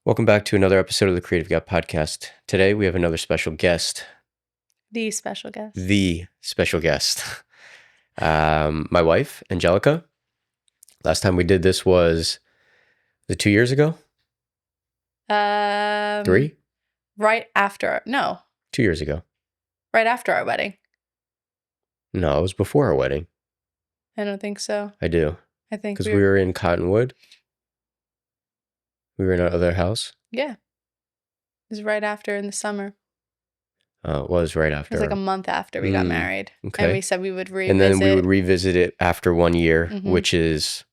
Welcome back to another episode of the Creative Gap Podcast. Today we have another special guest, The special guest. the special guest, my wife, Angelica. Last time we did this was it 2 years ago? 3? Right after, no, 2 years ago. right after our wedding. No, it was before our wedding. I don't think so. I do. I think Because we were in Cottonwood. We were in our other house. Yeah. It was right after in the summer. It was right It after. was like a month after we got married. Okay. And we said we would revisit. And then we would revisit it after 1 year, Mhm. which is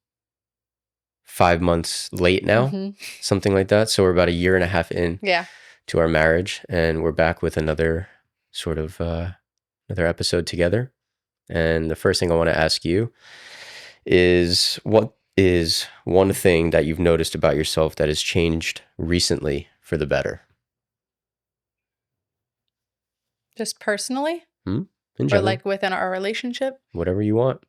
5 months late now, Mhm. something like that. So we're about a year and a half in. Yeah. To our marriage, and we're back with another sort of another episode together. And the first thing I want to ask you is, what is one thing that you've noticed about yourself that has changed recently for the better? Just personally? In Or general, like within our relationship? whatever you want.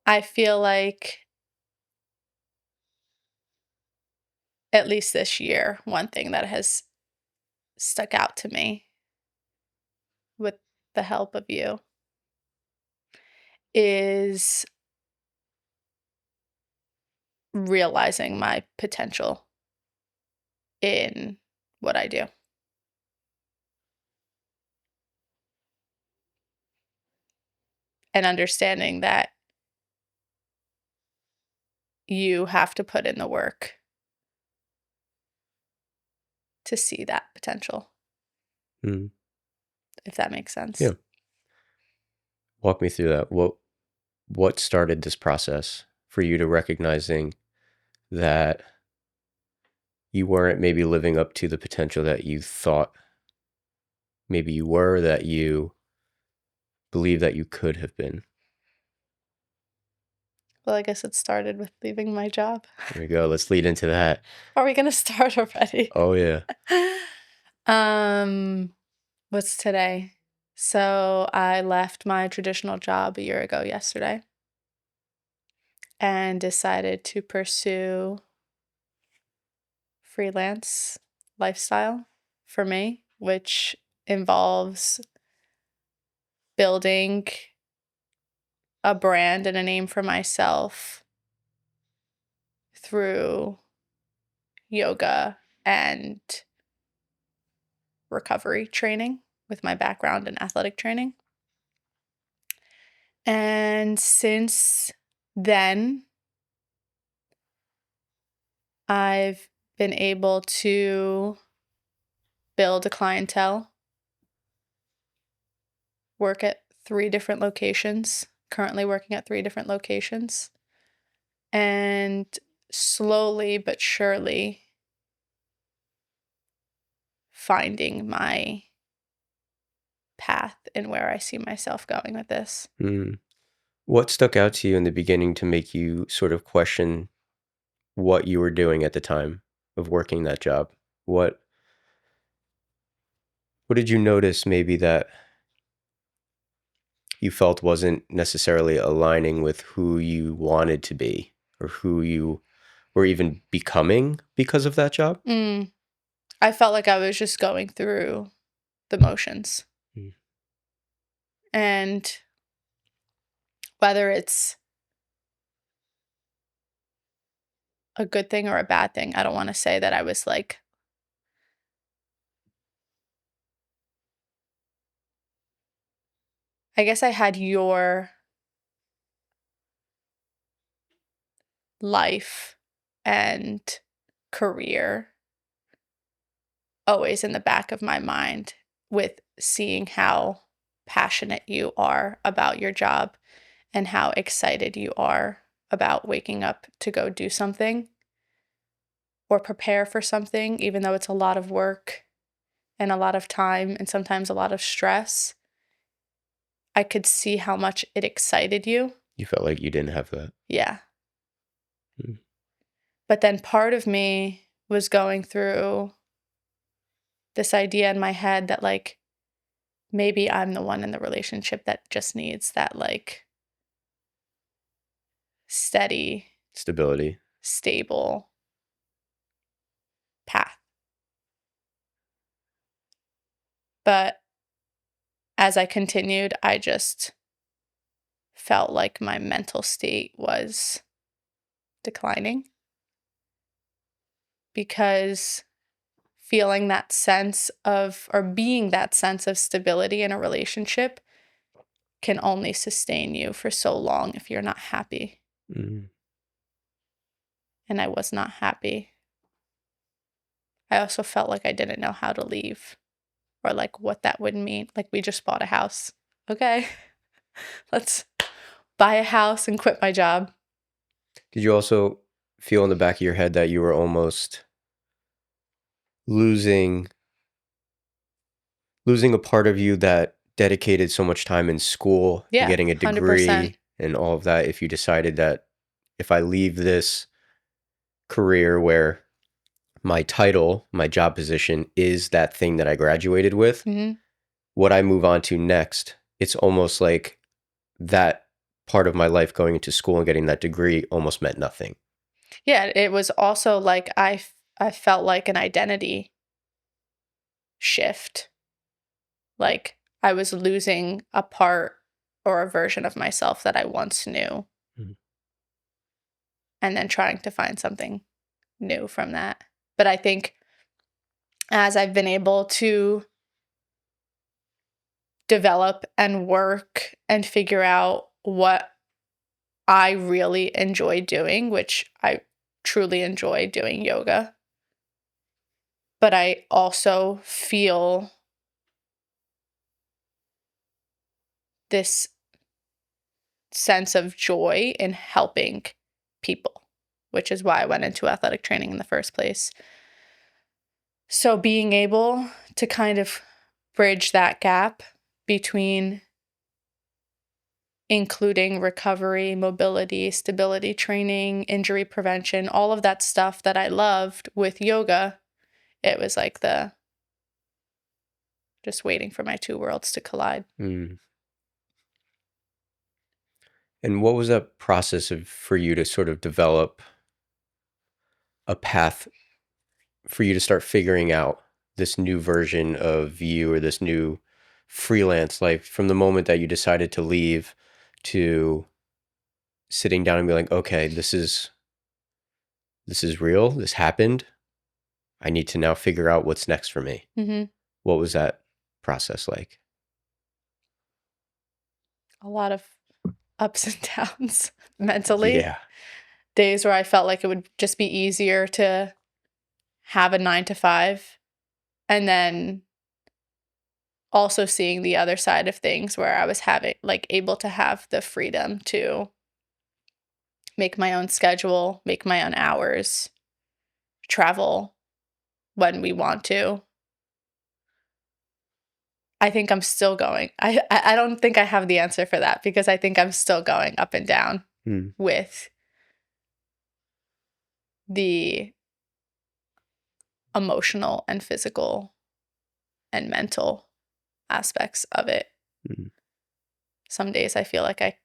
I feel like at least this year, one thing that has stuck out to me with the help of you is realizing my potential in what I do. And understanding that you have to put in the work to see that potential, Mm. if that makes sense. Yeah. Walk me through that. What started this process for you to recognizing that you weren't maybe living up to the potential that you thought maybe you were, that you believe that you could have been? Well, I guess it started with leaving my job. There we go. Let's lead into that. Are we going to start already? Oh, yeah. What's today? So I left my traditional job a year ago yesterday and decided to pursue freelance lifestyle for me, which involves building a brand and a name for myself through yoga and recovery training with my background in athletic training. And since then, I've been able to build a clientele, work at 3 different locations, currently working at 3 different locations, and slowly but surely finding my path and where I see myself going with this. What stuck out to you in the beginning to make you sort of question what you were doing at the time of working that job? What did you notice maybe that you felt wasn't necessarily aligning with who you wanted to be or who you were even becoming because of that job? I felt like I was just going through the motions. Mm. And whether it's a good thing or a bad thing, I don't want to say that I was like, I guess I had your life and career always in the back of my mind with seeing how passionate you are about your job and how excited you are about waking up to go do something or prepare for something, even though it's a lot of work and a lot of time and sometimes a lot of stress. I could see how much it excited you. You felt like you didn't have that. Yeah. Mm. But then part of me was going through this idea in my head that like maybe I'm the one in the relationship that just needs that like steady, Stability. stable path. But as I continued, I just felt like my mental state was declining because feeling that sense of, or being that sense of stability in a relationship can only sustain you for so long if you're not happy. Mm. And I was not happy. I also felt like I didn't know how to leave or like what that would mean. Like, we just bought a house. Okay, let's buy a house and quit my job. Did you also feel in the back of your head that you were almost losing a part of you that dedicated so much time in school and Yeah, getting a 100%. degree and all of that, if you decided that if I leave this career where my title, my job position is that thing that I graduated with, Hmm. what I move on to next, it's almost like that part of my life going into school and getting that degree almost meant nothing. Yeah, it was also like I felt like an identity shift. Like I was losing a part or a version of myself that I once knew, Mhm. and then trying to find something new from that. But I think as I've been able to develop and work and figure out what I really enjoy doing, which I truly enjoy doing yoga, but I also feel this sense of joy in helping people, which is why I went into athletic training in the first place. So being able to kind of bridge that gap between including recovery, mobility, stability training, injury prevention, all of that stuff that I loved with yoga, it was like the just waiting for my two worlds to collide. Mm. And what was that process of for you to sort of develop a path for you to start figuring out this new version of you or this new freelance life from the moment that you decided to leave to sitting down and be like, okay, this is real. This happened. I need to now figure out what's next for me. Hmm. What was that process like? A lot of ups and downs mentally. Yeah. Days where I felt like it would just be easier to have a 9 to 5, and then also seeing the other side of things where I was having like able to have the freedom to make my own schedule, make my own hours, travel when we want to. I think I'm still going. I don't think I have the answer for that because I think I'm still going up and down Hmm. with the emotional and physical and mental aspects of it. Hmm. Some days I feel like I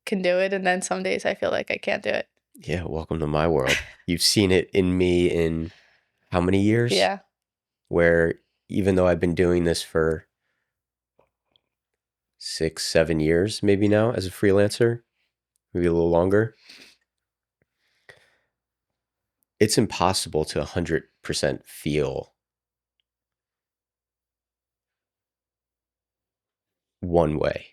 can do it, and then some days I feel like I can't do it. Yeah. Welcome to my world. You've seen it in me in how many years? Yeah. Where even though I've been doing this for 6, 7 years, maybe now as a freelancer, maybe a little longer, it's impossible to 100% feel one way.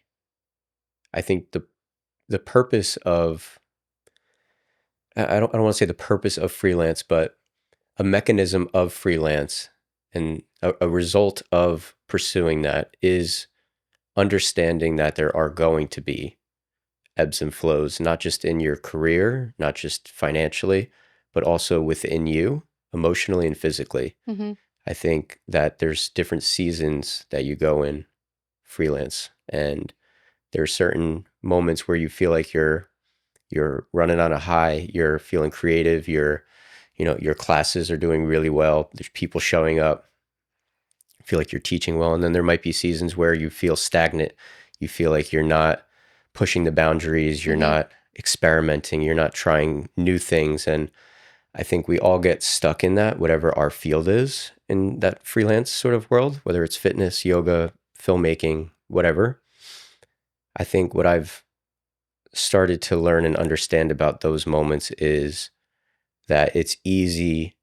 I think the purpose of I don't want to say the purpose of freelance, but a mechanism of freelance and a result of pursuing that is understanding that there are going to be ebbs and flows, not just in your career, not just financially, but also within you, emotionally and physically. Mhm. I think that there's different seasons that you go in freelance, and there are certain moments where you feel like you're running on a high, you're feeling creative, your classes are doing really well, there's people showing up, feel like you're teaching well, and then there might be seasons where you feel stagnant, you feel like you're not pushing the boundaries, you're Mm-hmm. not experimenting, you're not trying new things. And I think we all get stuck in that, whatever our field is in that freelance sort of world, whether it's fitness, yoga, filmmaking, whatever. I think what I've started to learn and understand about those moments is that it's easy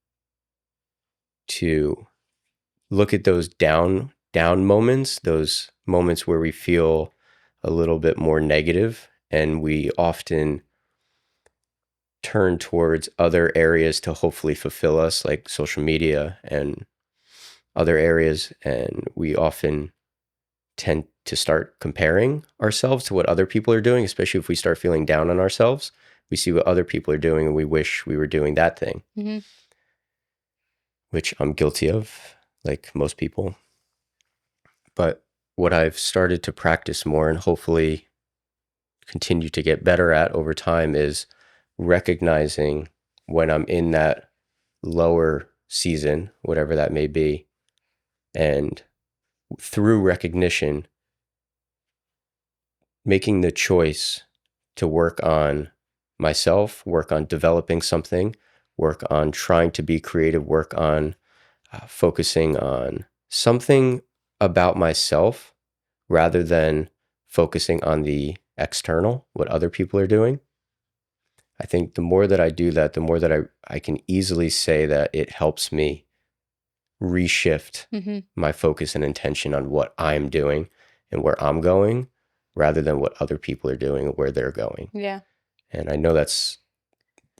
to look at those down moments, those moments where we feel a little bit more negative, and we often turn towards other areas to hopefully fulfill us, like social media and other areas. And we often tend to start comparing ourselves to what other people are doing, especially if we start feeling down on ourselves. We see what other people are doing and we wish we were doing that thing, Mm-hmm. which I'm guilty of, like most people. But what I've started to practice more and hopefully continue to get better at over time is recognizing when I'm in that lower season, whatever that may be. And through recognition, making the choice to work on myself, work on developing something, work on trying to be creative, work on focusing on something about myself rather than focusing on the external, what other people are doing. I think the more that I do that, the more that I can easily say that it helps me reshift Mm-hmm. my focus and intention on what I'm doing and where I'm going rather than what other people are doing and where they're going. Yeah. And I know that's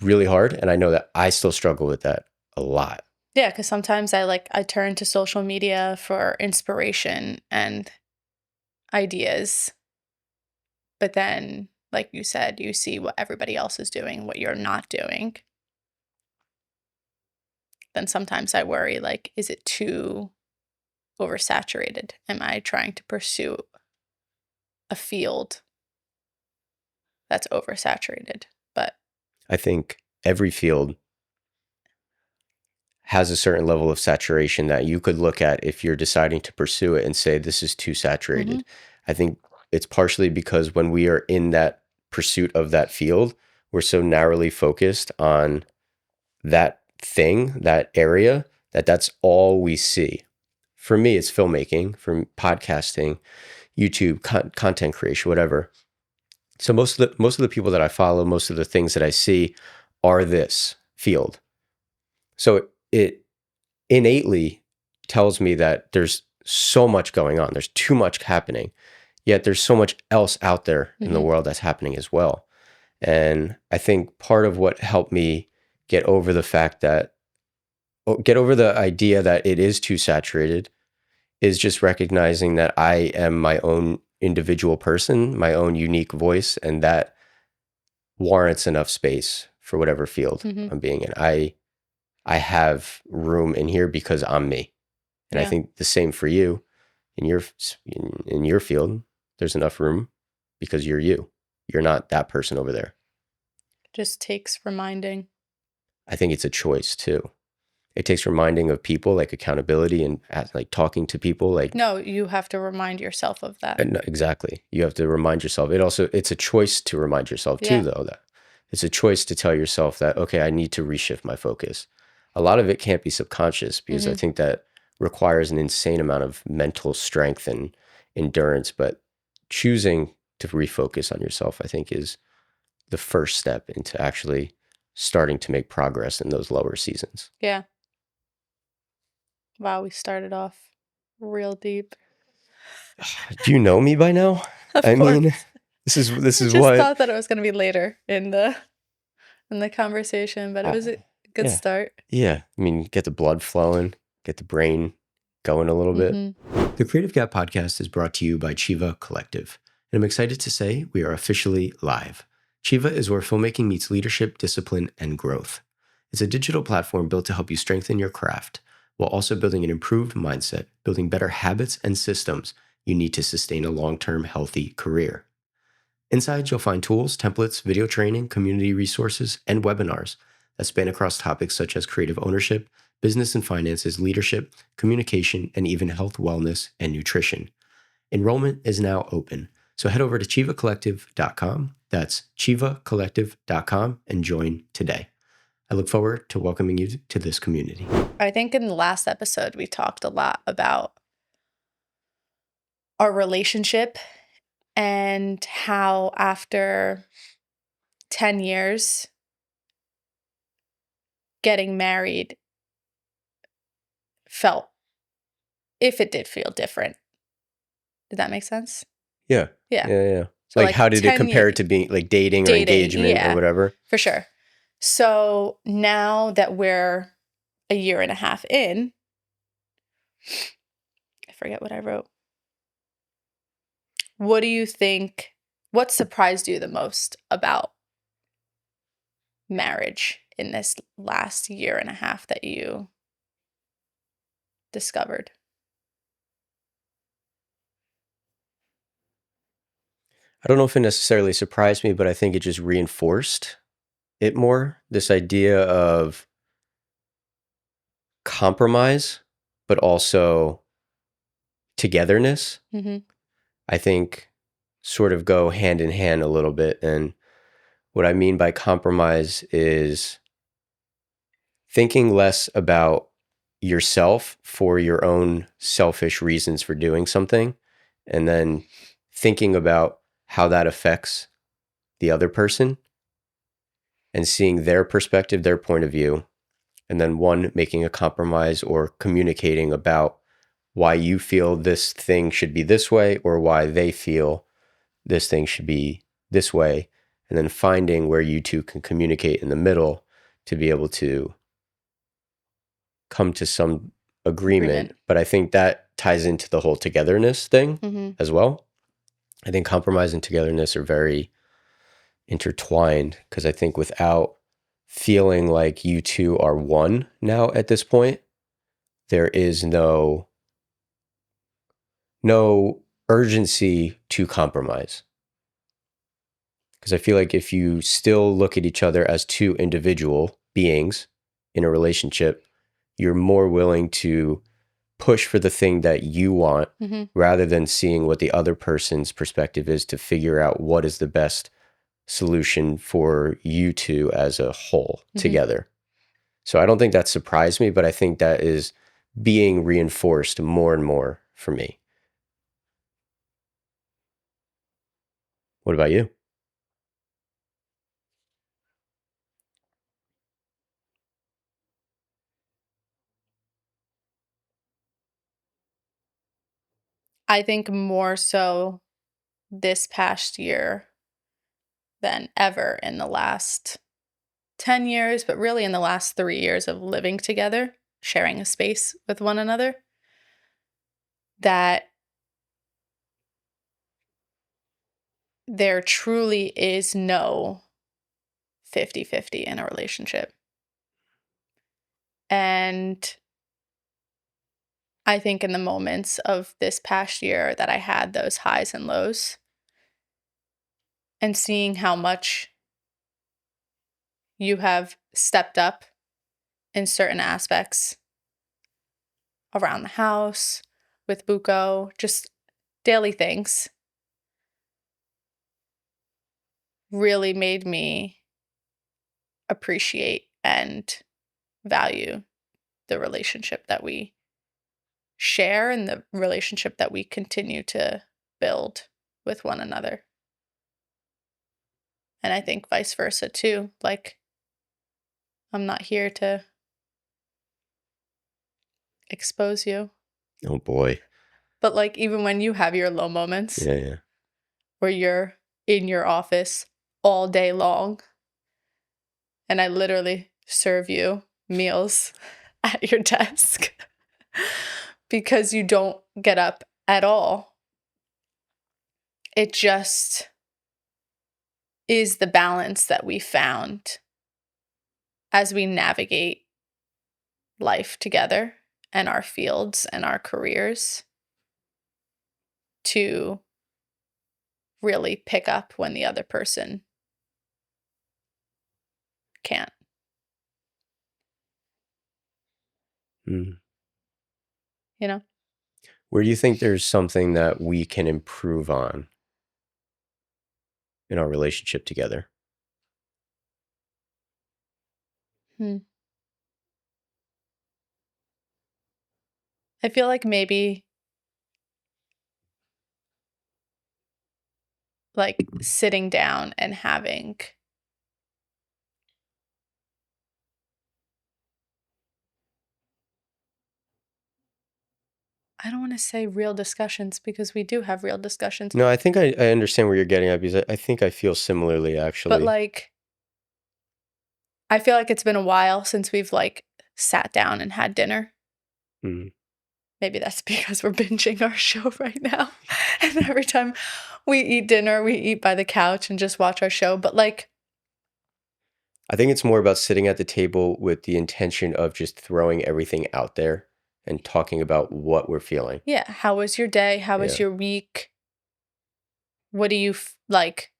really hard. And I know that I still struggle with that a lot. Yeah, because sometimes I turn to social media for inspiration and ideas, but then, like you said, you see what everybody else is doing, what you're not doing. Then sometimes I worry, like, is it too oversaturated? Am I trying to pursue a field that's oversaturated? But I think every field has a certain level of saturation that you could look at if you're deciding to pursue it and say, this is too mm-hmm. saturated. I think it's partially because when we are in that pursuit of that field, we're so narrowly focused on that thing, that area, that's all we see. For me, it's filmmaking, for podcasting, YouTube, content creation, whatever. So most of the people that I follow, most of the things that I see are this field. So it innately tells me that there's so much going on. There's too much happening. Yet there's so much else out there in the Mm-hmm. world that's happening as well. And I think part of what helped me get over the fact that get over the idea that it is too saturated is just recognizing that I am my own individual person, my own unique voice, and that warrants enough space for whatever field Mm-hmm. I'm being in. I have room in here because I'm me. And I Yeah. think the same for you in your field. There's enough room because you're you. You're not that person over there. Just takes reminding. I think it's a choice too. It takes reminding of people, like accountability and like talking to people, like No, you have to remind yourself of that. and exactly. You have to remind yourself. It's a choice to remind yourself too, Yeah. though, that it's a choice to tell yourself that, okay, I need to reshift my focus. A lot of it can't be subconscious because I Mm-hmm. think that requires an insane amount of mental strength and endurance. But choosing to refocus on yourself, I think, is the first step into actually starting to make progress in those lower seasons. Yeah. Wow, we started off real deep. Do you know me by now? Of I course. mean, this I is just what thought that it was going to be later in the conversation, but it was a good yeah. start. Yeah. I mean, get the blood flowing, get the brain going a little bit. Mm-hmm. The Creative Gap podcast is brought to you by Chiva Collective. And I'm excited to say we are officially live. Chiva is where filmmaking meets leadership, discipline, and growth. It's a digital platform built to help you strengthen your craft while also building an improved mindset, building better habits and systems you need to sustain a long-term healthy career. Inside, you'll find tools, templates, video training, community resources, and webinars that span across topics such as creative ownership, business and finances, leadership, communication, and even health, wellness, and nutrition. Enrollment is now open, So head over to chivacollective.com. That's chivacollective.com and join today. I look forward to welcoming you to this community. I think in the last episode, we talked a lot about our relationship and how after 10 years getting married felt, if it did feel different. Did that make sense? Yeah. Yeah. Yeah. So Like, like how did it 10 compare years to being like dating or dating. engagement or Yeah, whatever? for sure. So now that we're a year and a half in, I forget what I wrote. What do you think, what surprised you the most about marriage in this last year and a half that you discovered? I don't know if it necessarily surprised me, but I think it just reinforced it more. This idea of compromise, but also togetherness, Mm-hmm. I think sort of go hand in hand a little bit. And what I mean by compromise is thinking less about yourself for your own selfish reasons for doing something, and then thinking about how that affects the other person and seeing their perspective, their point of view, and then one making a compromise or communicating about why you feel this thing should be this way or why they feel this thing should be this way, and then finding where you two can communicate in the middle to be able to come to some agreement. But I think that ties into the whole togetherness thing Mm-hmm. as well. I think compromise and togetherness are very intertwined because I think without feeling like you two are one now at this point, there is no urgency to compromise. Because I feel like if you still look at each other as two individual beings in a relationship, you're more willing to push for the thing that you want Mm-hmm. rather than seeing what the other person's perspective is to figure out what is the best solution for you two as a whole together. So I don't think that surprised me, but I think that is being reinforced more and more for me. What about you? I think more so this past year than ever in the last 10 years, but really in the last 3 years of living together, sharing a space with one another, that there truly is no 50-50 in a relationship. And I think in the moments of this past year that I had those highs and lows, and seeing how much you have stepped up in certain aspects around the house, with Buko, just daily things, really made me appreciate and value the relationship that we share and the relationship that we continue to build with one another. And I think vice versa too. Like, I'm not here to expose you, Oh boy. but like, even when you have your low moments Yeah. where you're in your office all day long and I literally serve you meals at your desk because you don't get up at all. It just is the balance that we found as we navigate life together and our fields and our careers to really pick up when the other person can't, Mm. you know? Where do you think there's something that we can improve on in our relationship together. I feel like maybe like sitting down and having I don't want to say real discussions because we do have real discussions. No, I think I understand where you're getting at, because I think I feel similarly, But actually. like I feel like it's been a while since we've like sat down and had dinner. Mm. Maybe that's because we're binging our show right now. And every time we eat dinner, we eat by the couch and just watch our show. But like, I think it's more about sitting at the table with the intention of just throwing everything out there and talking about what we're feeling. yeah, how was your day? How was Yeah. your week? What do you like?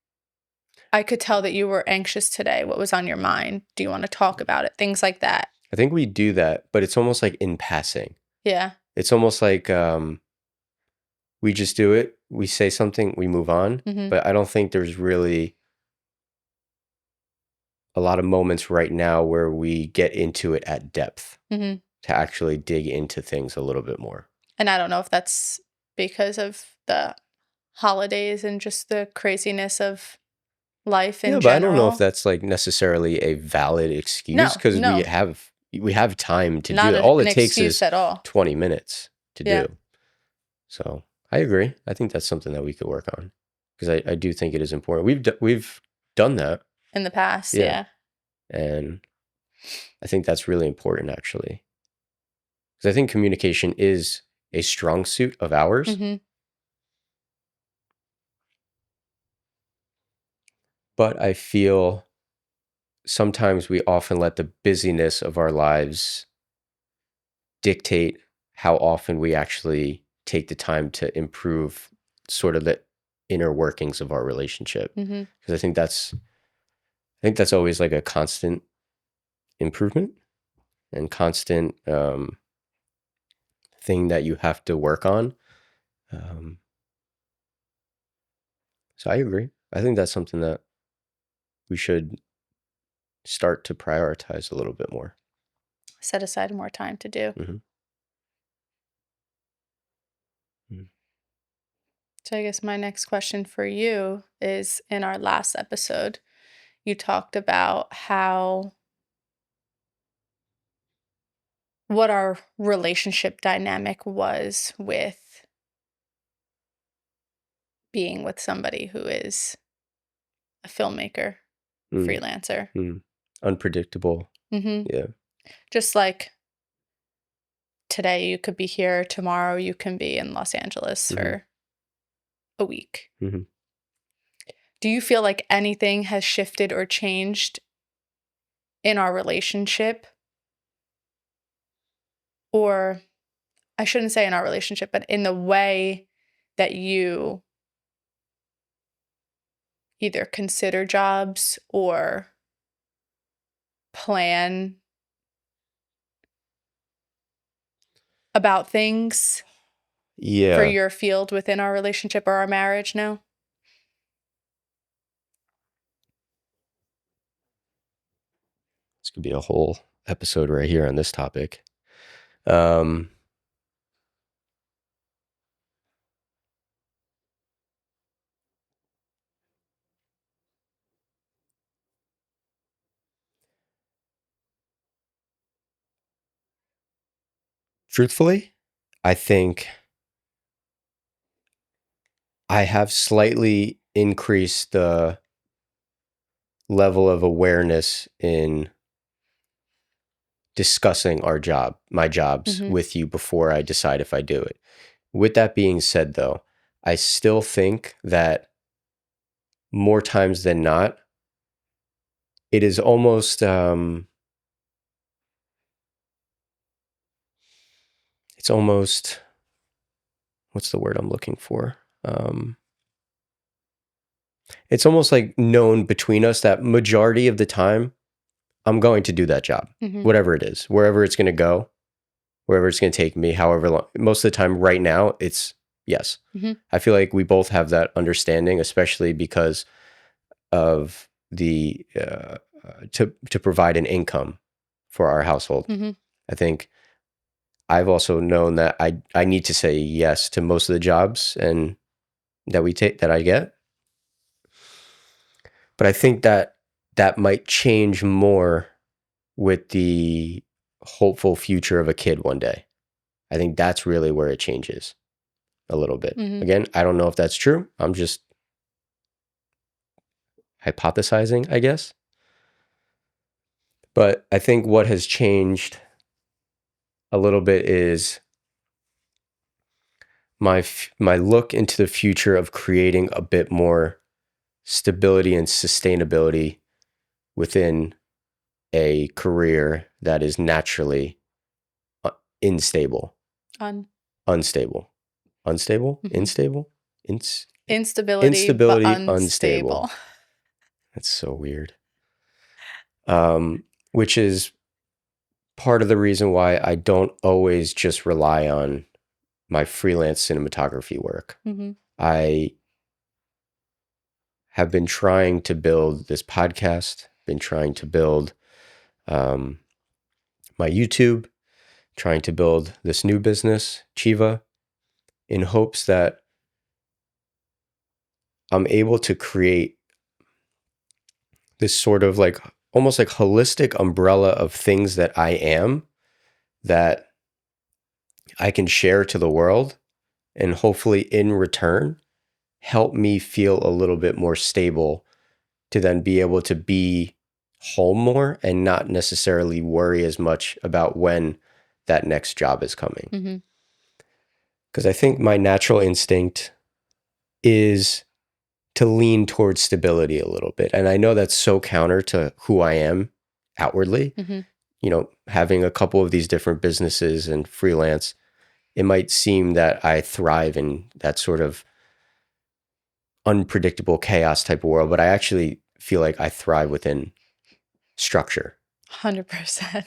I could tell that you were anxious today. What was on your mind? Do you want to talk about it? Things like that. I think we do that, but it's almost like in passing. Yeah. It's almost like we just do it. We say something, we move on. Mm-hmm. But I don't think there's really a lot of moments right now where we get into it at depth Mm-hmm. to actually dig into things a little bit more. And I don't know if that's because of the holidays and just the craziness of life in Yeah, but I don't know if general. that's like necessarily a valid excuse, No, because no, we have time to do not it. All an it takes excuse is at all. 20 minutes to Yeah. do. So I agree. I think that's something that we could work on, because I do think it is important. We've done that. In the past, Yeah. yeah. And I think that's really important, actually, because I think communication is a strong suit of ours. Mm-hmm. But I feel sometimes we often let the busyness of our lives dictate how often we actually take the time to improve sort of the inner workings of our relationship. Mm-hmm. Because I think that's always like a constant improvement and constant thing that you have to work on. So I agree. I think that's something that we should start to prioritize a little bit more. Set aside more time to do. Mm-hmm. Mm-hmm. So I guess my next question for you is, in our last episode, you talked about what our relationship dynamic was with being with somebody who is a filmmaker, freelancer. Unpredictable. Mm-hmm. Yeah. Just like today, you could be here. Tomorrow, you can be in Los Angeles for a week. Mm-hmm. Do you feel like anything has shifted or changed in our relationship? Or I shouldn't say in our relationship, but in the way that you either consider jobs or plan about things for Yeah. your field within our relationship or our marriage now? This could be a whole episode right here on this topic. Um, Truthfully, I think I have slightly increased the level of awareness in discussing my jobs Mm-hmm. with you before I decide if I do it. With that being said, though, I still think that more times than not, it is almost it's almost, what's the word I'm looking for? It's almost like known between us that majority of the time I'm going to do that job, Mm-hmm. whatever it is, wherever it's going to go, wherever it's going to take me, however long. Most of the time right now, it's yes. Mm-hmm. I feel like we both have that understanding, especially because of the to provide an income for our household. Mm-hmm. I think I've also known that I need to say yes to most of the jobs and that I get. But I think that that might change more with the hopeful future of a kid one day. I think that's really where it changes a little bit. Mm-hmm. Again, I don't know if that's true. I'm just hypothesizing, I guess. But I think what has changed a little bit is my look into the future of creating a bit more stability and sustainability within a career that is naturally unstable, unstable, Mm-hmm. instable, Instability, but instability, unstable. unstable. That's so weird. Which is part of the reason why I don't always just rely on my freelance cinematography work. Mm-hmm. I have been trying to build this podcast, been trying to build my YouTube, trying to build this new business, Chiva, in hopes that I'm able to create this sort of like almost like holistic umbrella of things that I am that I can share to the world and hopefully in return help me feel a little bit more stable to then be able to be home more and not necessarily worry as much about when that next job is coming. Mm-hmm. Because I think my natural instinct is to lean towards stability a little bit. And I know that's so counter to who I am outwardly. Mm-hmm. You know, having a couple of these different businesses and freelance, it might seem that I thrive in that sort of unpredictable chaos type of world, but I actually feel like I thrive within structure. 100%.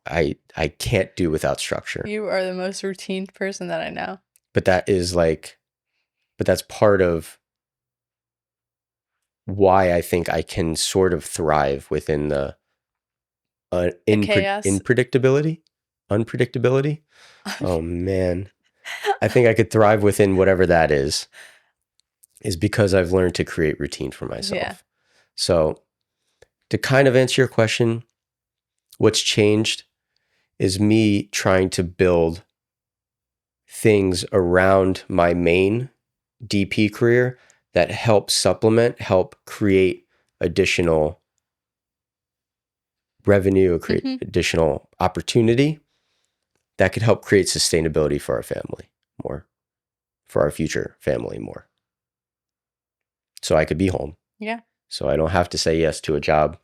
I can't do without structure. You are the most routine person that I know. But that's part of why I think I can sort of thrive within the Chaos. unpredictability. Oh man, I think I could thrive within whatever that is because I've learned to create routine for myself. Yeah. So to kind of answer your question, what's changed is me trying to build things around my main DP career that help supplement, help create additional revenue or create Mm-hmm. additional opportunity that could help create sustainability for our family more, for our future family more. So I could be home. Yeah. So I don't have to say yes to a job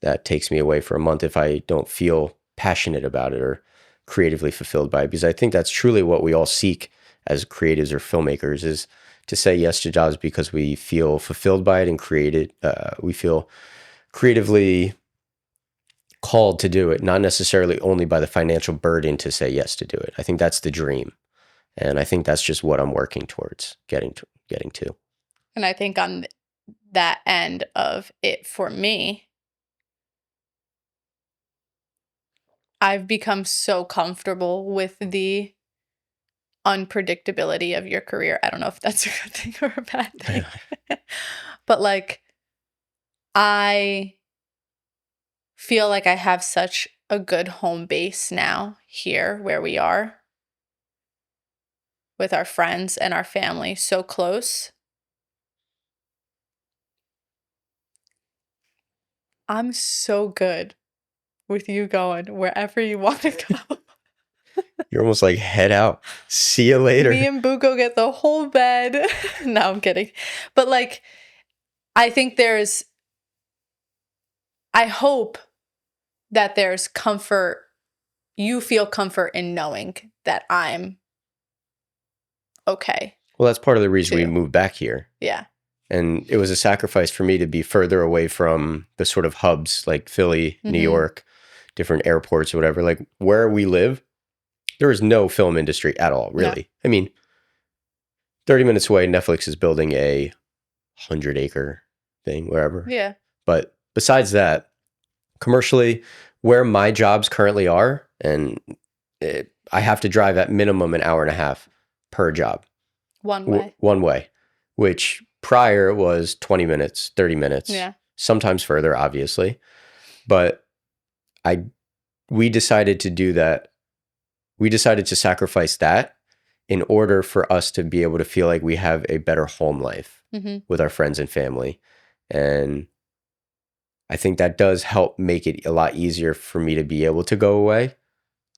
that takes me away for a month if I don't feel passionate about it or creatively fulfilled by it. Because I think that's truly what we all seek as creatives or filmmakers is to say yes to jobs because we feel fulfilled by it and created. We feel creatively called to do it, not necessarily only by the financial burden to say yes to do it. I think that's the dream. And I think that's just what I'm working towards getting to. And I think on that end of it for me, I've become so comfortable with the unpredictability of your career. I don't know if that's a good thing or a bad thing. But like I feel like I have such a good home base now here where we are with our friends and our family so close. I'm so good with you going wherever you want to go. You're almost like head out. See you later. Me and Boo go get the whole bed. No, I'm kidding. But like, I think I hope that there's comfort. You feel comfort in knowing that I'm okay. Well, that's part of the reason we too. moved back here. Yeah. And it was a sacrifice for me to be further away from the sort of hubs like Philly, New York, different airports or whatever. Like where we live, there is no film industry at all, really. No. I mean, 30 minutes away, Netflix is building a 100-acre thing, wherever. Yeah. But besides that, commercially, where my jobs currently are, and I have to drive at minimum an hour and a half per job. One way. One way, which prior was 20 minutes, 30 minutes, Yeah. sometimes further, obviously. But I we decided to do that. We decided to sacrifice that in order for us to be able to feel like we have a better home life with our friends and family. And I think that does help make it a lot easier for me to be able to go away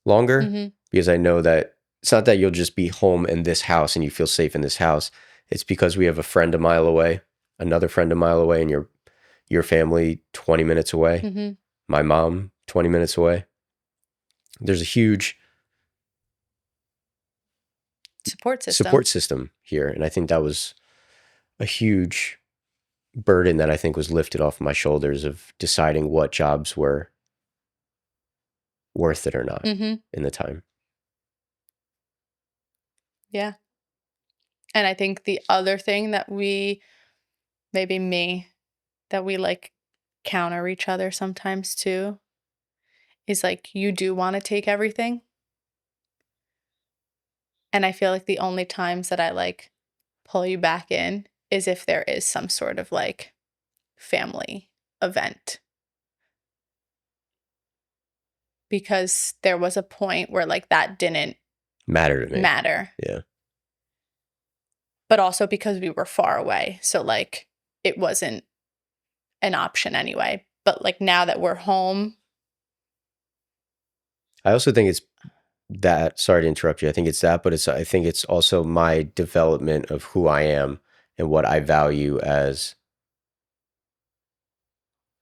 longer, because I know that it's not that you'll just be home in this house and you feel safe in this house. It's because we have a friend a mile away, another friend a mile away, and your family 20 minutes away, my mom 20 minutes away. There's a huge support system here, and I think that was a huge burden that I think was lifted off my shoulders of deciding what jobs were worth it or not in the time. Yeah. And I think the other thing that we, maybe me, that we like counter each other sometimes too, is like you do want to take everything. And I feel like the only times that I like pull you back in is if there is some sort of like family event. Because there was a point where like that didn't Matter to me. matter. Yeah. But also because we were far away. So like it wasn't an option anyway. But like now that we're home. I also think it's that, sorry to interrupt you. I think it's that, but I think it's also my development of who I am and what I value as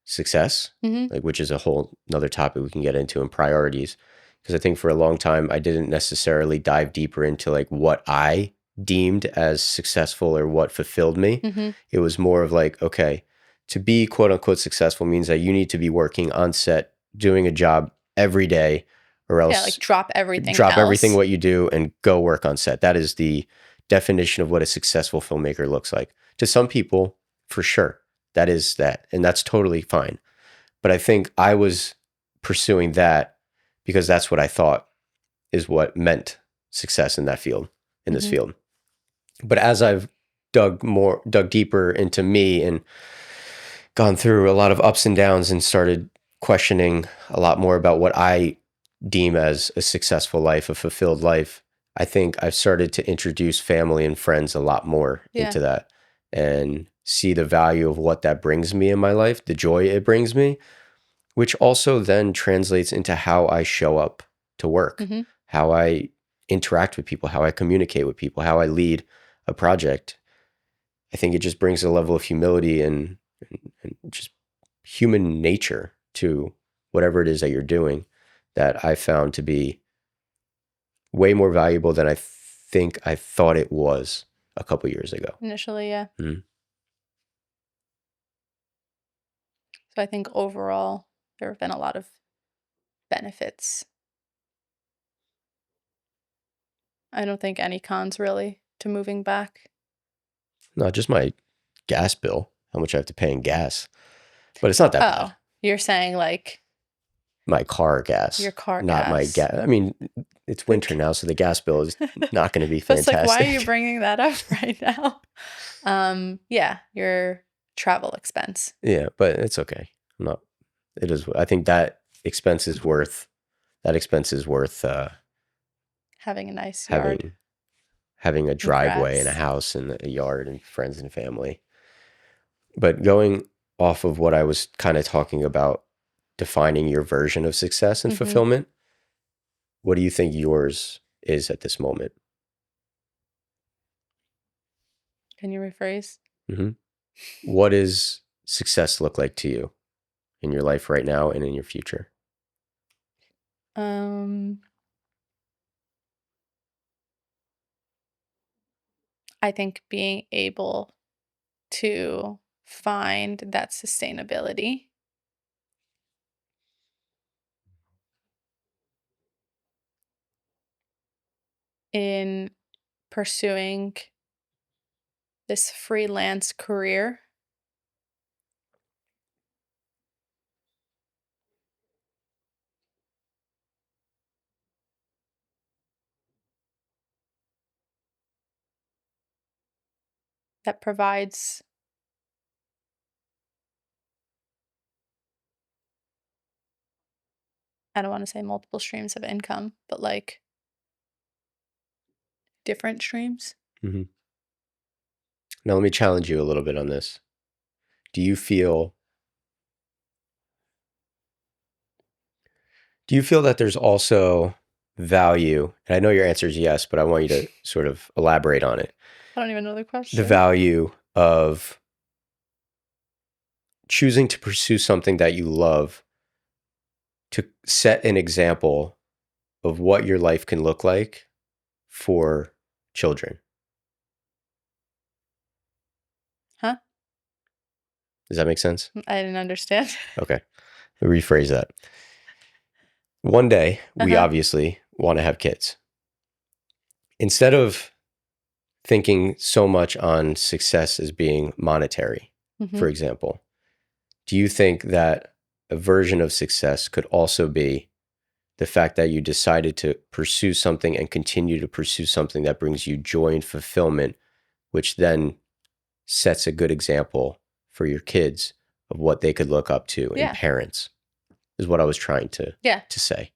success, like, which is a whole another topic we can get into, in priorities. Because I think for a long time, I didn't necessarily dive deeper into like what I deemed as successful or what fulfilled me. It was more of like, okay, to be quote unquote successful means that you need to be working on set, doing a job every day, or else Like drop everything what you do and go work on set. That is the definition of what a successful filmmaker looks like. To some people, for sure, that is that. And that's totally fine. But I think I was pursuing that because that's what I thought is what meant success in that field, in this field. But as I've dug deeper into me and gone through a lot of ups and downs and started questioning a lot more about what I deem as a successful life, a fulfilled life, I think I've started to introduce family and friends a lot more into that, and see the value of what that brings me in my life, the joy it brings me, which also then translates into how I show up to work, how I interact with people, how I communicate with people, how I lead a project. I think it just brings a level of humility and just human nature to whatever it is that you're doing that I found to be way more valuable than I think I thought it was a couple years ago. Initially, yeah. So I think overall, there have been a lot of benefits. I don't think any cons really to moving back. No, just my gas bill, how much I have to pay in gas. But it's not that bad. You're saying like my car gas. Your car not gas. My gas. I mean, it's winter now, so the gas bill is not going to be fantastic. It's like, why are you bringing that up right now? Yeah, your travel expense. Yeah, but it's okay. It is. I think that expense is worth. Having a nice yard. Having a driveway and a house and a yard and friends and family. But going off of what I was kind of talking about, defining your version of success and fulfillment, what do you think yours is at this moment? Can you rephrase? What does success look like to you in your life right now and in your future? I think being able to find that sustainability in pursuing this freelance career that provides I don't want to say multiple streams of income, but like different streams. Hmm. Now, let me challenge you a little bit on this. Do you feel that there's also value? And I know your answer is yes, but I want you to sort of elaborate on it. I don't even know the The question. value of choosing to pursue something that you love to set an example of what your life can look like for children. Huh? Does that make sense? I didn't understand. Okay. Let me rephrase that. One day, we Uh-huh. obviously want to have kids. Instead of thinking so much on success as being monetary, Mm-hmm. for example, do you think that a version of success could also be the fact that you decided to pursue something and continue to pursue something that brings you joy and fulfillment, which then sets a good example for your kids of what they could look up to in Yeah. parents, is what I was trying to Yeah. say.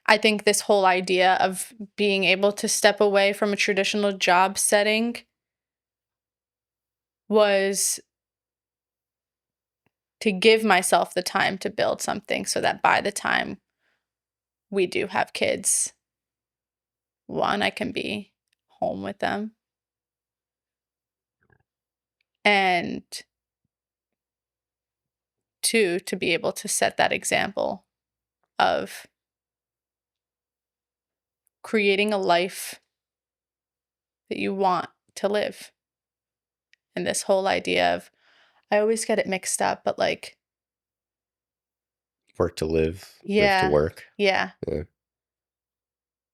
I think this whole idea of being able to step away from a traditional job setting was to give myself the time to build something so that by the time we do have kids, one, I can be home with them. And two, to be able to set that example of creating a life that you want to live. And this whole idea of, I always get it mixed up, but like, Work to live, live to yeah, work. yeah, Yeah.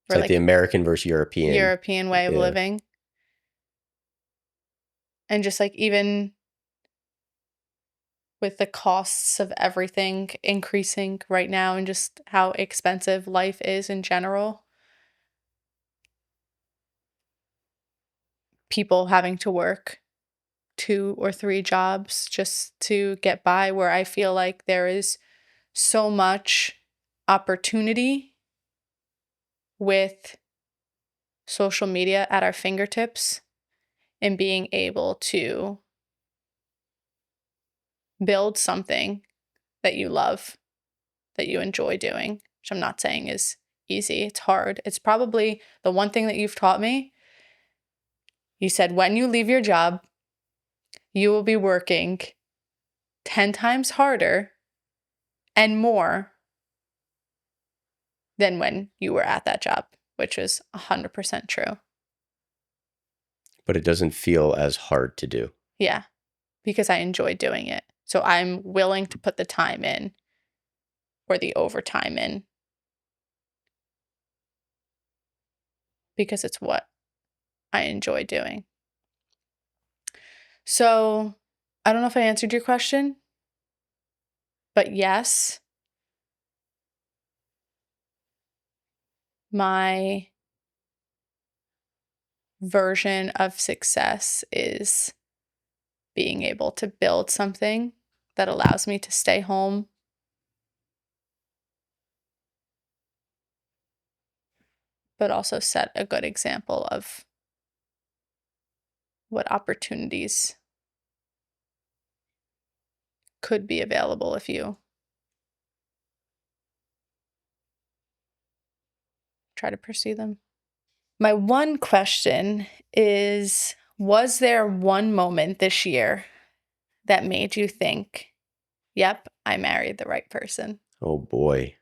It's or like the like American versus European. European way of Yeah. living. And just like even with the costs of everything increasing right now and just how expensive life is in general, people having to work 2 or 3 jobs just to get by, where I feel like there is so much opportunity with social media at our fingertips and being able to build something that you love, that you enjoy doing, which I'm not saying is easy. It's hard. It's probably the one thing that you've taught me. You said when you leave your job, you will be working 10 times harder and more than when you were at that job, which is 100% true. But it doesn't feel as hard to do. Yeah, because I enjoy doing it. So I'm willing to put the time in or the overtime in because it's what I enjoy doing. So I don't know if I answered your question, but yes, my version of success is being able to build something that allows me to stay home, but also set a good example of what opportunities could be available if you try to pursue them. My one question is, was there one moment this year that made you think, yep, I married the right person? Oh boy.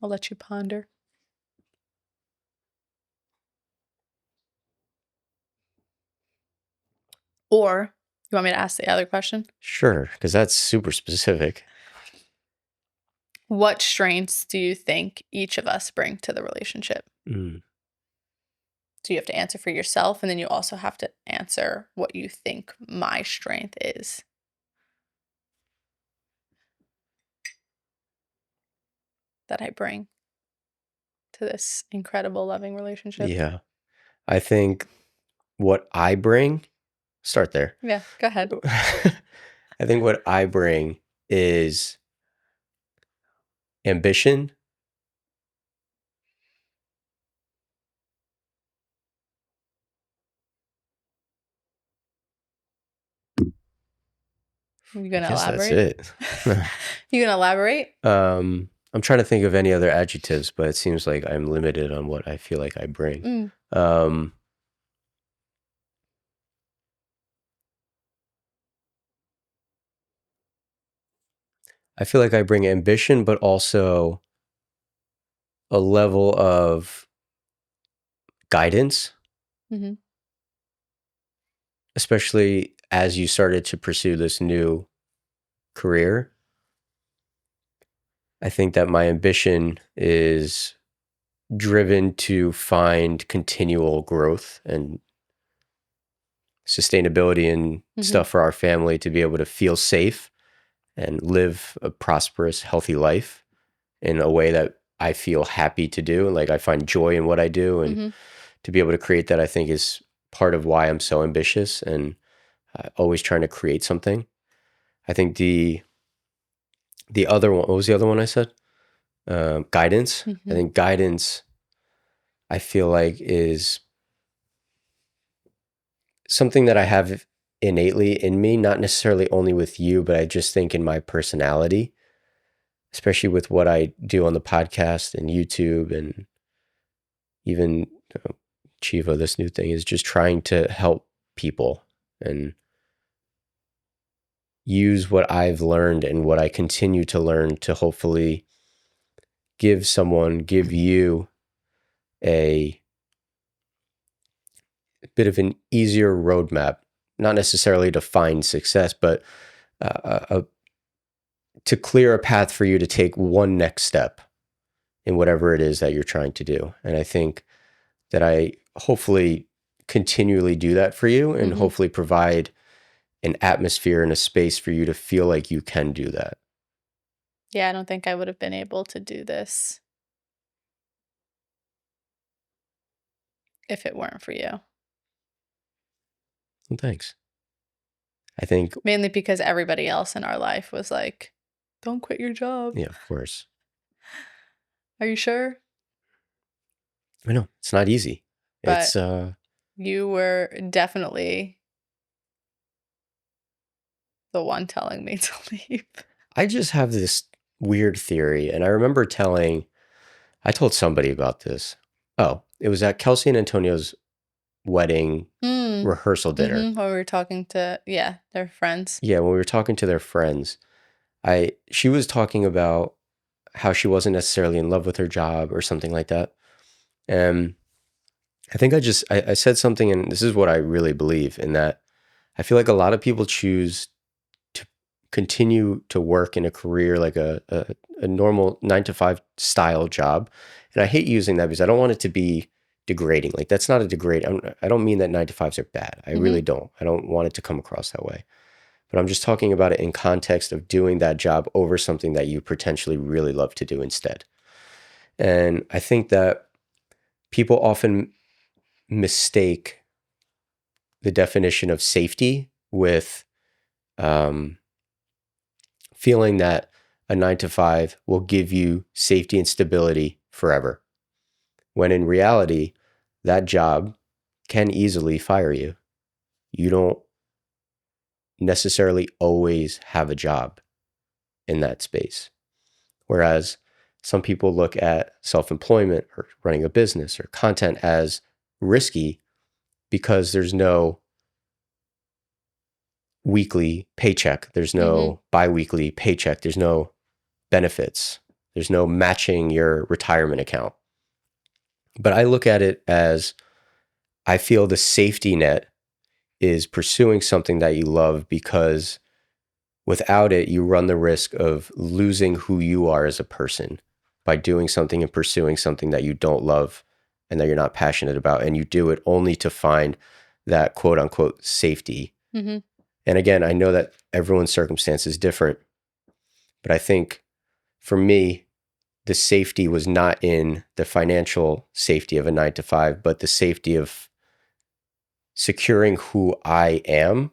I'll let you ponder. Or you want me to ask the other question? Sure, because that's super specific. What strengths do you think each of us bring to the relationship? Mm. So you have to answer for yourself, and then you also have to answer what you think my strength is. that I bring to this incredible, loving relationship? Yeah. I think what I bring, start there. Yeah, go ahead. I think what I bring is ambition. You I gonna guess that's elaborate? it. You gonna elaborate? I'm trying to think of any other adjectives, but it seems like I'm limited on what I feel like I bring. Mm. Um, I feel like I bring ambition, but also a level of guidance, Mm-hmm. especially as you started to pursue this new career. I think that my ambition is driven to find continual growth and sustainability and Mm-hmm. stuff for our family to be able to feel safe and live a prosperous, healthy life in a way that I feel happy to do. And like I find joy in what I do. And Mm-hmm. to be able to create that, I think is part of why I'm so ambitious and always trying to create something. I think the other one, what was the other one I said? Guidance. I Mm-hmm. think guidance, I feel like, is something that I have innately in me, not necessarily only with you, but I just think in my personality, especially with what I do on the podcast and YouTube and even Chivo, this new thing is just trying to help people and use what I've learned and what I continue to learn to hopefully give you a bit of an easier roadmap, not necessarily to find success, but to clear a path for you to take one next step in whatever it is that you're trying to do. And I think that I hopefully continually do that for you and Mm-hmm. hopefully provide an atmosphere and a space for you to feel like you can do that. Yeah, I don't think I would have been able to do this if it weren't for you. Well, thanks. I think, Mainly because everybody else in our life was like, don't quit your job. yeah, of course. Are you sure? I know it's not easy. It's, But you were definitely the one telling me to leave. I just have this weird theory. And I remember I told somebody about this. Oh, it was at Kelsey and Antonio's wedding Mm. rehearsal dinner. Mm-hmm. When we were talking to, yeah, their friends. Yeah, when we were talking to their friends, she was talking about how she wasn't necessarily in love with her job or something like that. And I think I said something, and this is what I really believe in that I feel like a lot of people choose to continue to work in a career like a normal 9 to 5 style job. And I hate using that because I don't want it to be degrading. Like that's not a degrade. I don't mean that 9 to 5s are bad. I Mm-hmm. really don't. I don't want it to come across that way. But I'm just talking about it in context of doing that job over something that you potentially really love to do instead. And I think that people often mistake the definition of safety with um, feeling that a 9 to 5 will give you safety and stability forever. When in reality, that job can easily fire you. You don't necessarily always have a job in that space. Whereas some people look at self employment or running a business or content as risky because there's no weekly paycheck, there's Mm-hmm. no bi weekly paycheck, there's no benefits, there's no matching your retirement account. But I look at it as I feel the safety net is pursuing something that you love because without it, you run the risk of losing who you are as a person by doing something and pursuing something that you don't love and that you're not passionate about. And you do it only to find that quote unquote safety. Mm-hmm. And again, I know that everyone's circumstance is different, but I think for me, the safety was not in the financial safety of a 9 to 5, but the safety of securing who I am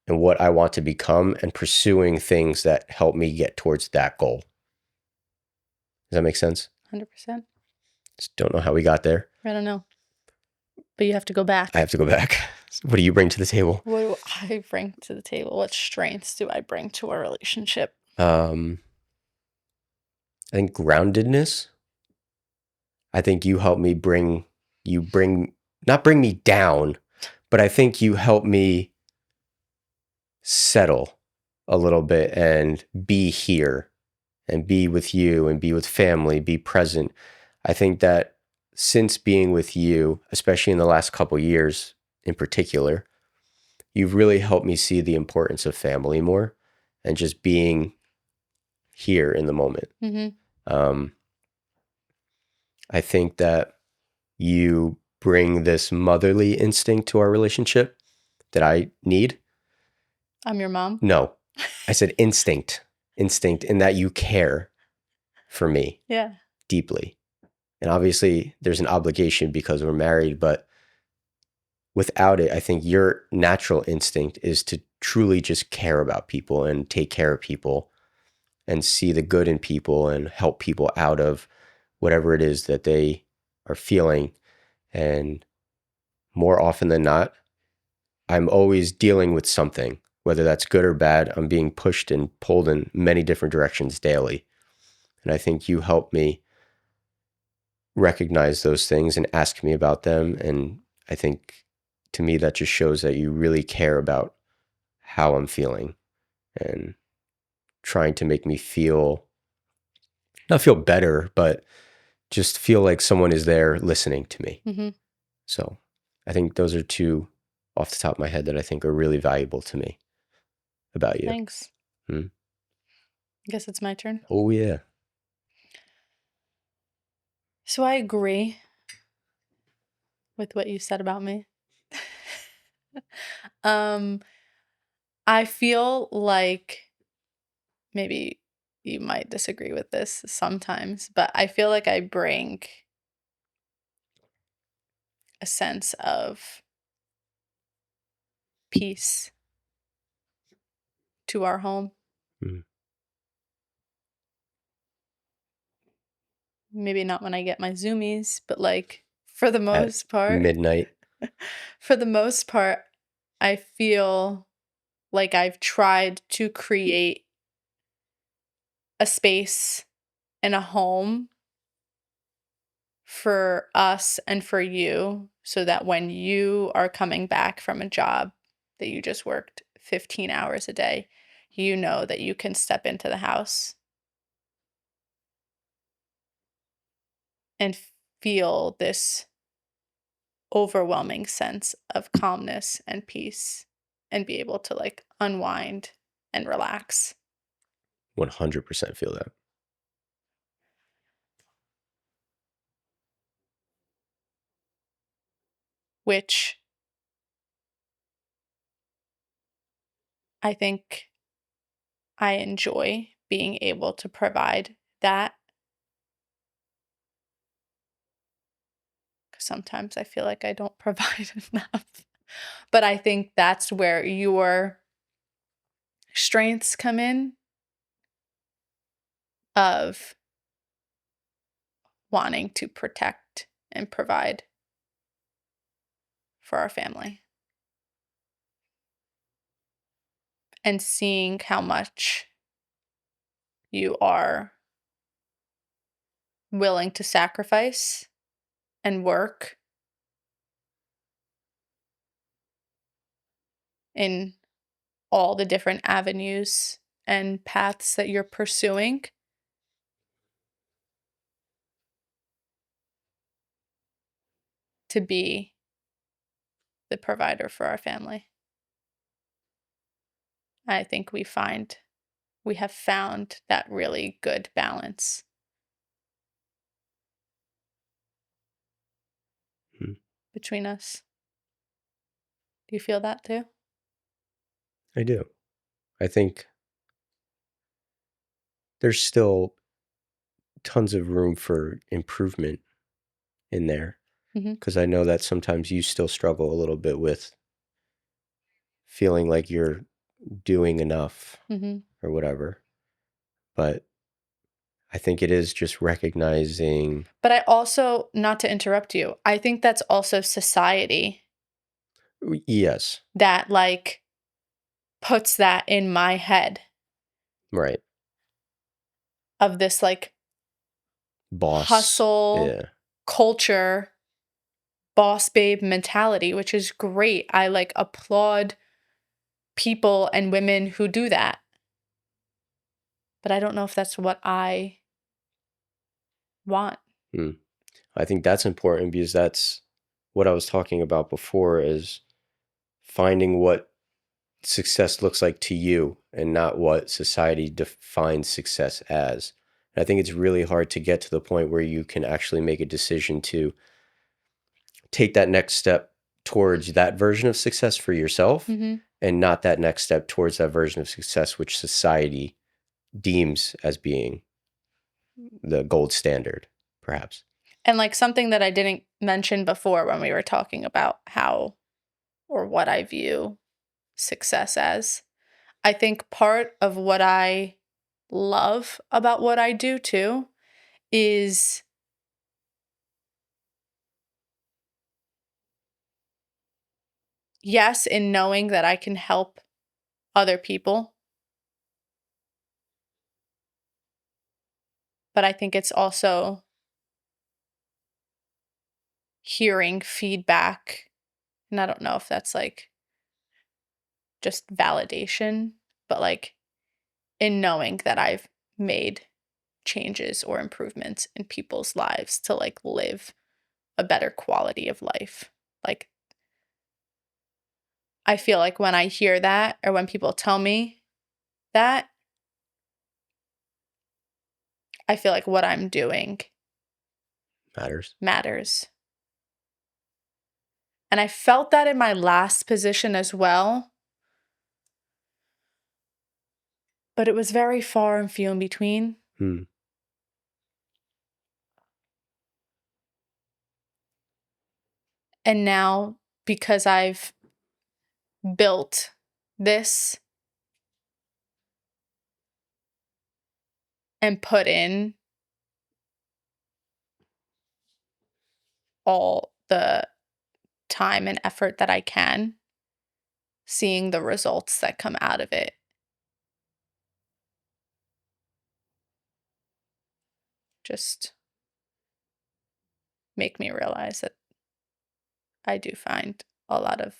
and what I want to become and pursuing things that help me get towards that goal. Does that make sense? 100%. Just don't know how we got there. I don't know. But you have to go back. I have to go back. What do you bring to the table? What do I bring to the table? What strengths do I bring to our relationship? I think groundedness. I think you help me not bring me down, but I think you help me settle a little bit and be here and be with you and be with family, be present. I think that since being with you, especially in the last couple years in particular, you've really helped me see the importance of family more and just being here in the moment. Um, I think that you bring this motherly instinct to our relationship that I need. I'm your mom? No, I said instinct in that you care for me Yeah. deeply. And obviously there's an obligation because we're married, but without it, I think your natural instinct is to truly just care about people and take care of people and see the good in people and help people out of whatever it is that they are feeling. And more often than not, I'm always dealing with something, whether that's good or bad. I'm being pushed and pulled in many different directions daily. And I think you help me recognize those things and ask me about them. And I think to me, that just shows that you really care about how I'm feeling and trying to make me not feel better, but just feel like someone is there listening to me. Mm-hmm. So I think those are two off the top of my head that I think are really valuable to me about you. Thanks. I guess it's my turn. Oh, yeah. So I agree with what you said about me. I feel like maybe you might disagree with this sometimes, but I feel like I bring a sense of peace to our home. Mm. Maybe not when I get my zoomies, but like for the At most part, midnight. for the most part, I feel like I've tried to create a space and a home for us and for you so that when you are coming back from a job that you just worked 15 hours a day, you know that you can step into the house and feel this overwhelming sense of calmness and peace and be able to like unwind and relax. 100% feel that. Which I think I enjoy being able to provide that. 'Cause sometimes I feel like I don't provide enough. But I think that's where your strengths come in of wanting to protect and provide for our family and seeing how much you are willing to sacrifice and work in all the different avenues and paths that you're pursuing to be the provider for our family. I think we have found that really good balance Mm. between us. Do you feel that too? I do. I think there's still tons of room for improvement in there, Mm-hmm. because I know that sometimes you still struggle a little bit with feeling like you're doing enough Mm-hmm. or whatever. But I think it is just recognizing. But I also, not to interrupt you, I think that's also society Yes, that like puts that in my head right. of this like Boss. hustle Yeah. culture, boss babe mentality, which is great. I like applaud people and women who do that. But I don't know if that's what I want. Hmm. I think that's important because that's what I was talking about before, is finding what success looks like to you and not what society defines success as. And I think it's really hard to get to the point where you can actually make a decision to take that next step towards that version of success for yourself, Mm-hmm. and not that next step towards that version of success which society deems as being the gold standard, perhaps. And like something that I didn't mention before when we were talking about how or what I view success as. I think part of what I love about what I do too is yes, in knowing that I can help other people, but I think it's also hearing feedback. And I don't know if that's like just validation, but like in knowing that I've made changes or improvements in people's lives to like live a better quality of life. Like I feel like when I hear that or when people tell me that, I feel like what I'm doing Matters. matters. And I felt that in my last position as well, but it was very far and few in between. Hmm. And now, because I've built this and put in all the time and effort that I can, seeing the results that come out of it just make me realize that I do find a lot of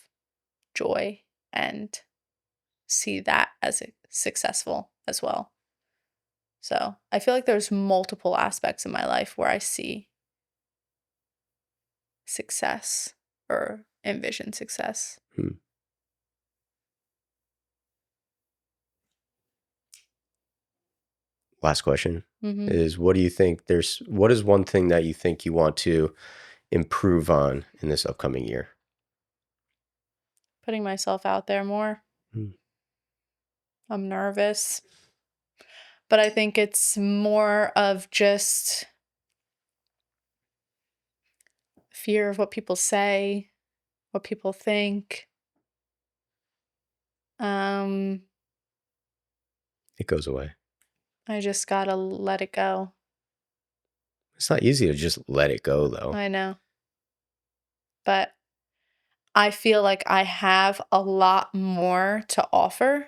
joy and see that as successful as well. So I feel like there's multiple aspects in my life where I see success or envision success. Hmm. Last question Mm-hmm. is, what do you think what is one thing that you think you want to improve on in this upcoming year? Putting myself out there more. Hmm. I'm nervous, but I think it's more of just fear of what people say, what people think. Um, It goes away. I just gotta let it go. It's not easy to just let it go, though. I know, but I feel like I have a lot more to offer,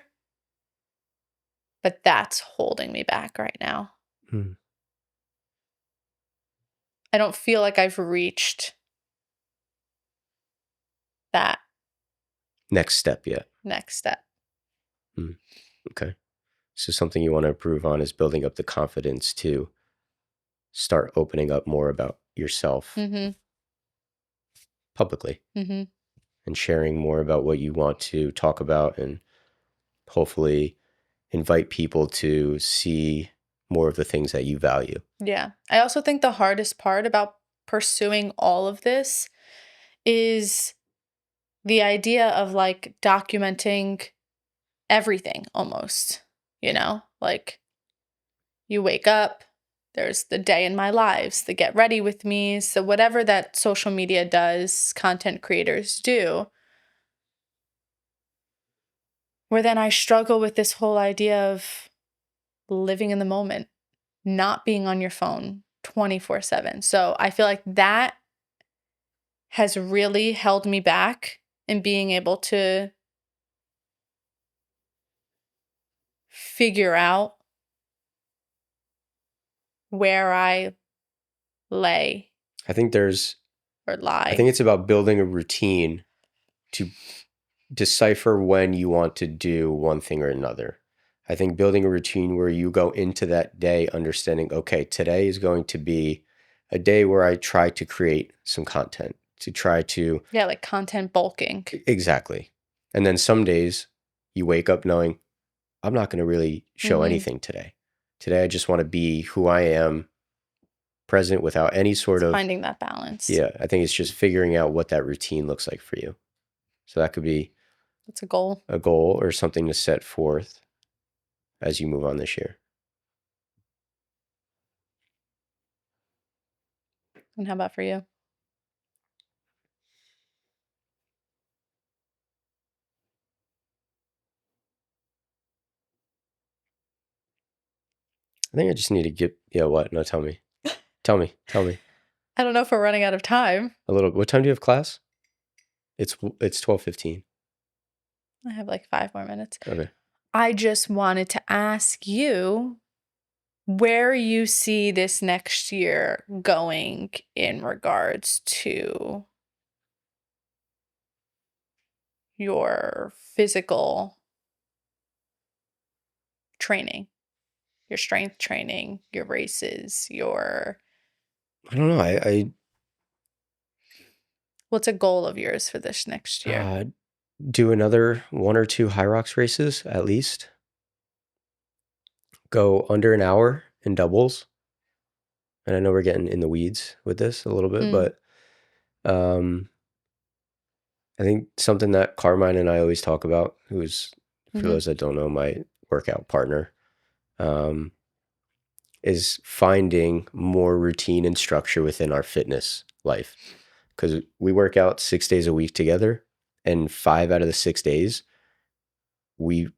but that's holding me back right now. Hmm. I don't feel like I've reached that Next step yet. next step. Hmm. Okay. So something you want to improve on is building up the confidence to start opening up more about yourself Mhm. publicly, Mhm. and sharing more about what you want to talk about, and hopefully invite people to see more of the things that you value. Yeah. I also think the hardest part about pursuing all of this is the idea of like documenting everything almost, you know? Like you wake up, There's the day in my lives, the get ready with me. So whatever that social media does, content creators do, where then I struggle with this whole idea of living in the moment, not being on your phone 24/7. So I feel like that has really held me back in being able to figure out where I lay I think there's, or I lie. think it's about building a routine to decipher when you want to do one thing or another. I think building a routine where you go into that day understanding, okay, today is going to be a day where I try to create some content, to try to, Yeah, like content bulking. exactly. And then some days you wake up knowing, I'm not going to really show Mm-hmm. anything today. Today, I just want to be who I am, present without any sort It's of, finding that balance. yeah, I think it's just figuring out what that routine looks like for you. So that could be That's a goal. a goal or something to set forth as you move on this year. And how about for you? I think I just need to get, yeah, what? No, tell me. Tell me. I don't know if we're running out of time. A little, what time do you have class? It's 12:15. I have like 5 more minutes. Okay. I just wanted to ask you where you see this next year going in regards to your physical training, your strength training, your races, your I don't know. I what's a goal of yours for this next year? do another one or two high rocks races at least. Go under an hour in doubles. And I know we're getting in the weeds with this a little bit, Mm, but um, I think something that Carmine and I always talk about, who's, for mm-hmm, those that don't know, my workout partner, um, is finding more routine and structure within our fitness life. Because we work out 6 days a week together, and 5 out of the 6 days, we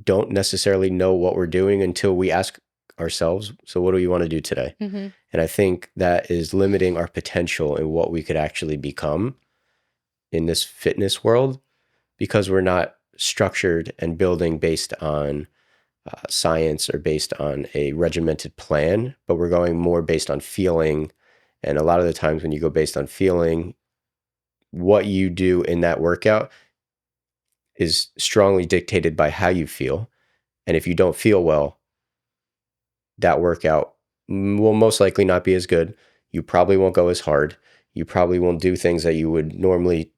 don't necessarily know what we're doing until we ask ourselves, so what do we want to do today? mm-hmm, And I think that is limiting our potential in what we could actually become in this fitness world because we're not structured and building based on science or based on a regimented plan, but we're going more based on feeling. And a lot of the times when you go based on feeling, what you do in that workout is strongly dictated by how you feel. And if you don't feel well, that workout will most likely not be as good. You probably won't go as hard. You probably won't do things that you would normally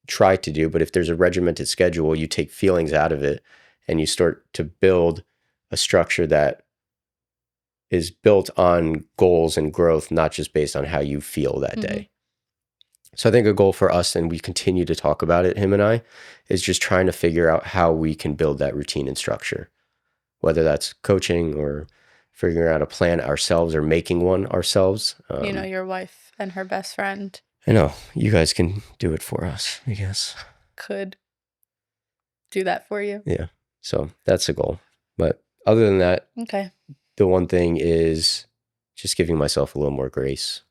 try to do. But if there's a regimented schedule, you take feelings out of it and you start to build a structure that is built on goals and growth, not just based on how you feel that mm-hmm. day. So I think a goal for us, and we continue to talk about it, him and I, is just trying to figure out how we can build that routine and structure, whether that's coaching or figuring out a plan ourselves or making one ourselves. Your wife and her best friend I know you guys can do it for us, I guess. could do that for you. Yeah. So that's a goal. But other than that, Okay. the one thing is just giving myself a little more grace.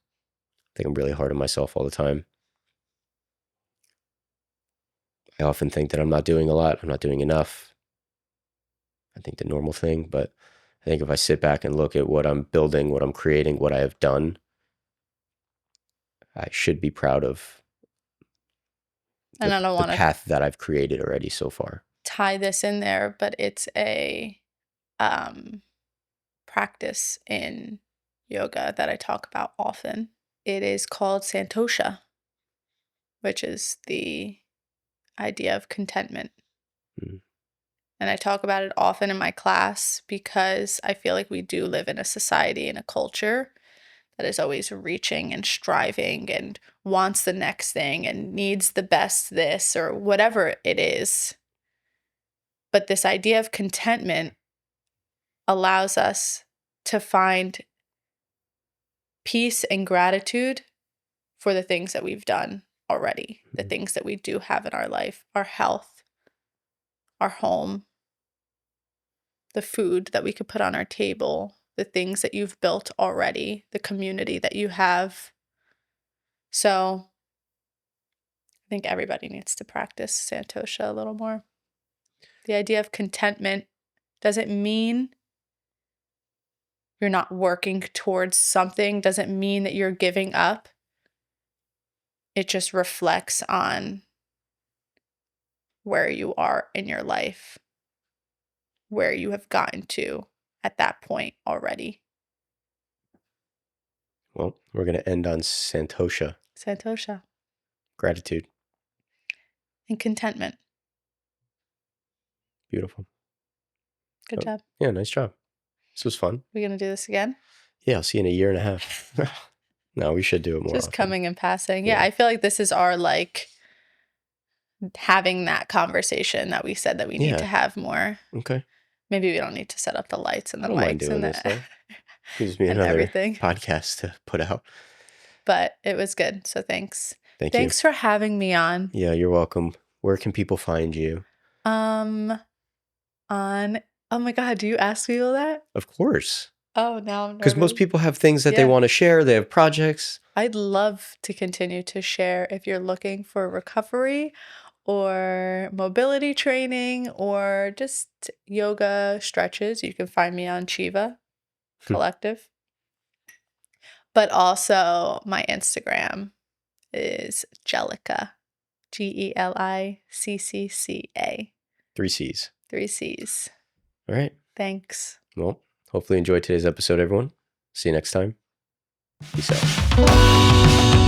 I think I'm really hard on myself all the time. I often think that I'm not doing a lot, I'm not doing enough. I think the normal thing, but I think if I sit back and look at what I'm building, what I'm creating, what I have done, I should be proud of And I don't the want to path that I've created already so far. tie this in there, but it's a um practice in yoga that I talk about often. It is called santosha, which is the idea of contentment. Mm. And I talk about it often in my class because I feel like we do live in a society and a culture that is always reaching and striving and wants the next thing and needs the best this or whatever it is. But this idea of contentment allows us to find peace and gratitude for the things that we've done already, the things that we do have in our life, our health, our home, the food that we could put on our table, the things that you've built already, the community that you have. So I think everybody needs to practice santosha a little more. The idea of contentment doesn't mean you're not working towards something, doesn't mean that you're giving up. It just reflects on where you are in your life, where you have gotten to at that point already. Well, we're going to end on santosha, Santosha gratitude. and contentment. Beautiful. Good job. Yeah, nice job. This was fun. We're going to do this again? Yeah, I'll see you in a year and a half. No, we should do it more Just often. coming and passing. Yeah, I feel like this is our, like, having that conversation that we said that we need to have more. Okay. Maybe we don't need to set up the lights and the I don't mind mics doing and this, though. Gives me and another everything. podcast to put out. But it was good, so thanks. Thank you. Thanks for having me on. Yeah, you're welcome. Where can people find you? On oh my God, do you ask people that? Of course. Oh, now I'm Because most nervous. people have things that they want to share. They have projects. I'd love to continue to share if you're looking for recovery or mobility training or just yoga stretches. You can find me on Chiva Collective. But also my Instagram is Angelica, Gelicca. 3 C's. 3 C's. All right. Thanks. Well, hopefully you enjoyed today's episode, everyone. See you next time. Peace out.